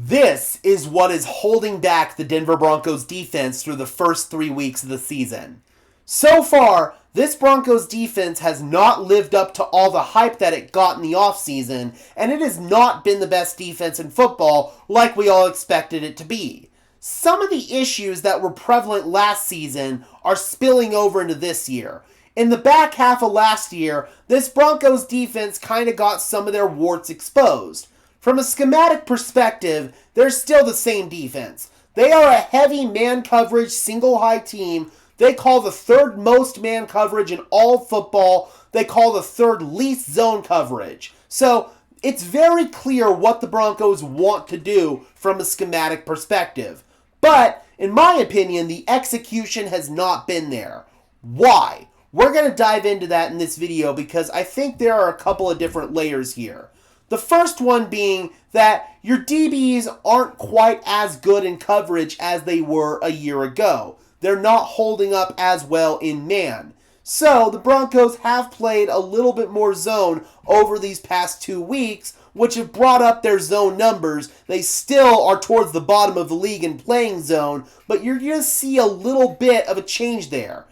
This is what is holding back the Denver Broncos defense through the first 3 weeks of the season. So far, this Broncos defense has not lived up to all the hype that it got in the offseason, and it has not been the best defense in football like we all expected it to be. Some of the issues that were prevalent last season are spilling over into this year. In the back half of last year, this Broncos defense kind of got some of their warts exposed. From a schematic perspective, they're still the same defense. They are a heavy man coverage, single high team. They call the third most man coverage in all football. They call the third least zone coverage. So it's very clear what the Broncos want to do from a schematic perspective. But, in my opinion, the execution has not been there. Why? We're going to dive into that in this video because I think there are a couple of different layers here. The first one being that your DBs aren't quite as good in coverage as they were a year ago. They're not holding up as well in man. So the Broncos have played a little bit more zone over these past 2 weeks, which have brought up their zone numbers. They still are towards the bottom of the league in playing zone, but you're going to see a little bit of a change there.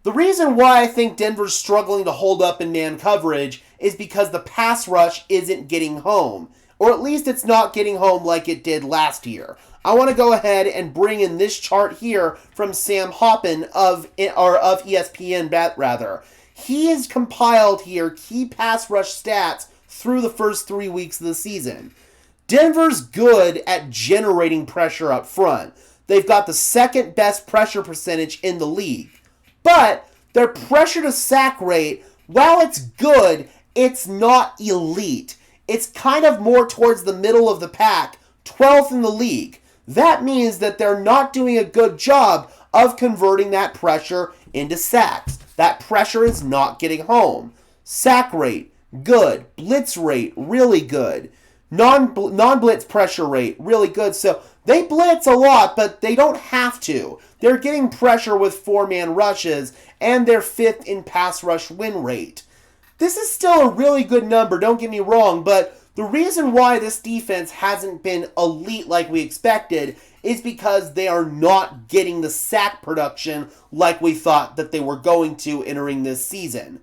The reason why I think Denver's struggling to hold up in man coverage is because the pass rush isn't getting home. Or at least it's not getting home like it did last year. I want to go ahead and bring in this chart here from Sam Hoppen of ESPN rather. He has compiled here key pass rush stats through the first 3 weeks of the season. Denver's good at generating pressure up front. They've got the second best pressure percentage in the league. But their pressure to sack rate, while it's good, it's not elite. It's kind of more towards the middle of the pack, 12th in the league. That means that they're not doing a good job of converting that pressure into sacks. That pressure is not getting home. Sack rate, good. Blitz rate, really good. Non-blitz pressure rate, really good. So they blitz a lot, but they don't have to. They're getting pressure with four-man rushes, and they're fifth in pass rush win rate. This is still a really good number, don't get me wrong, but the reason why this defense hasn't been elite like we expected is because they are not getting the sack production like we thought that they were going to entering this season.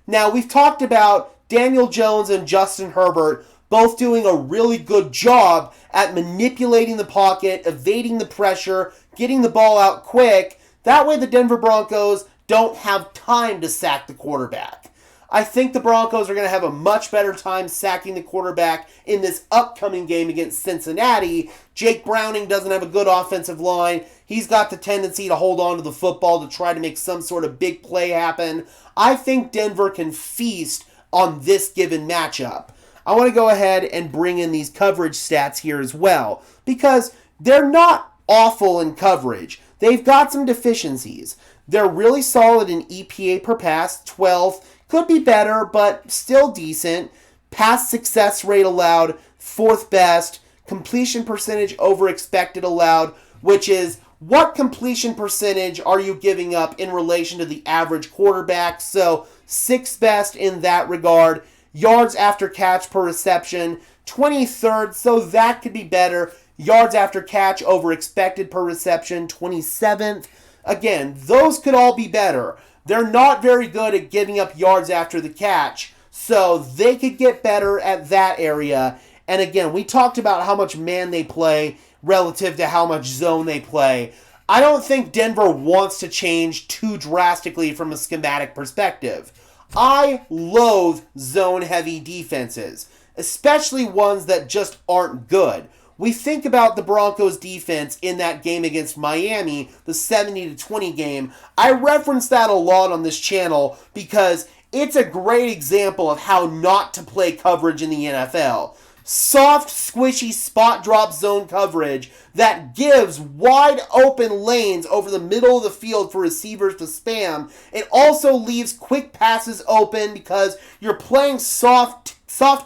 Now, we've talked about Daniel Jones and Justin Herbert both doing a really good job at manipulating the pocket, evading the pressure, getting the ball out quick. That way the Denver Broncos don't have time to sack the quarterback. I think the Broncos are going to have a much better time sacking the quarterback in this upcoming game against Cincinnati. Jake Browning doesn't have a good offensive line. He's got the tendency to hold on to the football to try to make some sort of big play happen. I think Denver can feast on this given matchup. I want to go ahead and bring in these coverage stats here as well, because they're not awful in coverage. They've got some deficiencies. They're really solid in EPA per pass, 12th. Could be better, but still decent. Pass success rate allowed, 4th best. Completion percentage over expected allowed, which is what completion percentage are you giving up in relation to the average quarterback. So 6th best in that regard. Yards after catch per reception, 23rd, so that could be better. Yards after catch over expected per reception, 27th. Again, those could all be better. They're not very good at giving up yards after the catch, so they could get better at that area. And again, we talked about how much man they play relative to how much zone they play. I don't think Denver wants to change too drastically from a schematic perspective. I loathe zone-heavy defenses, especially ones that just aren't good. We think about the Broncos defense in that game against Miami, the 70-20 game. I reference that a lot on this channel because it's a great example of how not to play coverage in the NFL. Soft, squishy, spot drop zone coverage that gives wide open lanes over the middle of the field for receivers to spam. It also leaves quick passes open because you're playing soft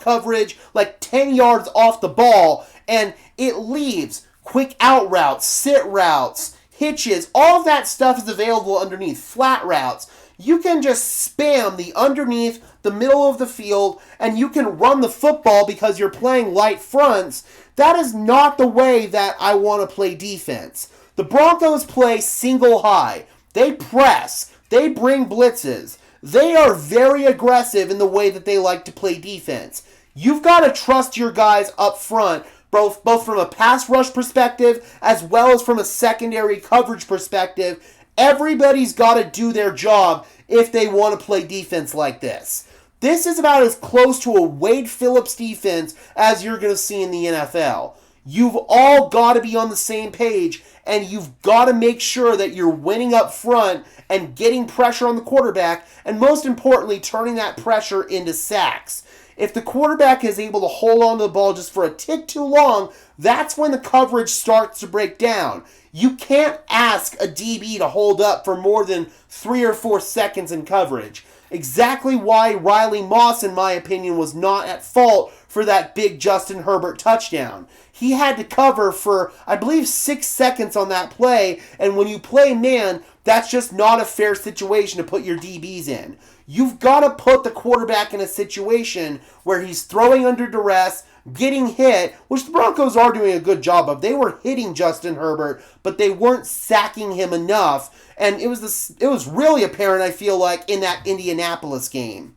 coverage like 10 yards off the ball, and it leaves quick out routes, sit routes, hitches. All of that stuff is available underneath, flat routes. You can just spam the underneath, the middle of the field, and you can run the football because you're playing light fronts. That is not the way that I want to play defense. The Broncos play single high. They press. They bring blitzes. They are very aggressive in the way that they like to play defense. You've got to trust your guys up front, both from a pass rush perspective as well as from a secondary coverage perspective. Everybody's got to do their job if they want to play defense like this. This is about as close to a Wade Phillips defense as you're going to see in the NFL. You've all got to be on the same page, and you've got to make sure that you're winning up front and getting pressure on the quarterback, and most importantly, turning that pressure into sacks. If the quarterback is able to hold on to the ball just for a tick too long, that's when the coverage starts to break down. You can't ask a DB to hold up for more than 3 or 4 seconds in coverage. Exactly why Riley Moss, in my opinion, was not at fault for that big Justin Herbert touchdown. He had to cover for, I believe, 6 seconds on that play, and when you play man, that's just not a fair situation to put your DBs in. You've got to put the quarterback in a situation where he's throwing under duress, getting hit, which the Broncos are doing a good job of. They were hitting Justin Herbert, but they weren't sacking him enough. And it was really apparent, I feel like, in that Indianapolis game.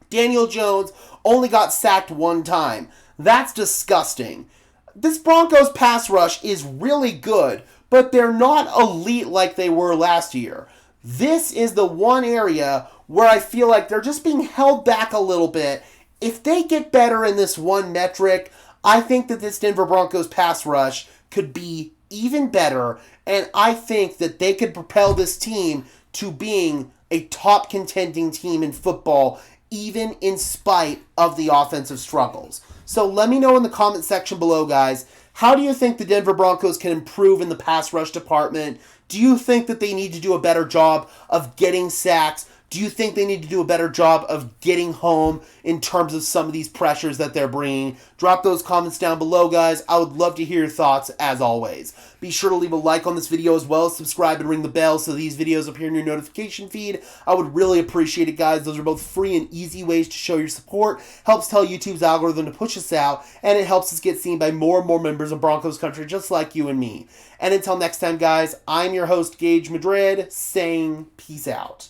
Daniel Jones only got sacked 1 time. That's disgusting. This Broncos pass rush is really good, but they're not elite like they were last year. This is the one area where I feel like they're just being held back a little bit. If they get better in this one metric, I think that this Denver Broncos pass rush could be even better, and I think that they could propel this team to being a top contending team in football, even in spite of the offensive struggles. So let me know in the comment section below, guys, how do you think the Denver Broncos can improve in the pass rush department? Do you think that they need to do a better job of getting sacks? Do you think they need to do a better job of getting home in terms of some of these pressures that they're bringing? Drop those comments down below, guys. I would love to hear your thoughts, as always. Be sure to leave a like on this video as well as subscribe and ring the bell so these videos appear in your notification feed. I would really appreciate it, guys. Those are both free and easy ways to show your support. Helps tell YouTube's algorithm to push us out, and it helps us get seen by more and more members of Broncos country just like you and me. And until next time, guys, I'm your host, Gage Madrid, saying peace out.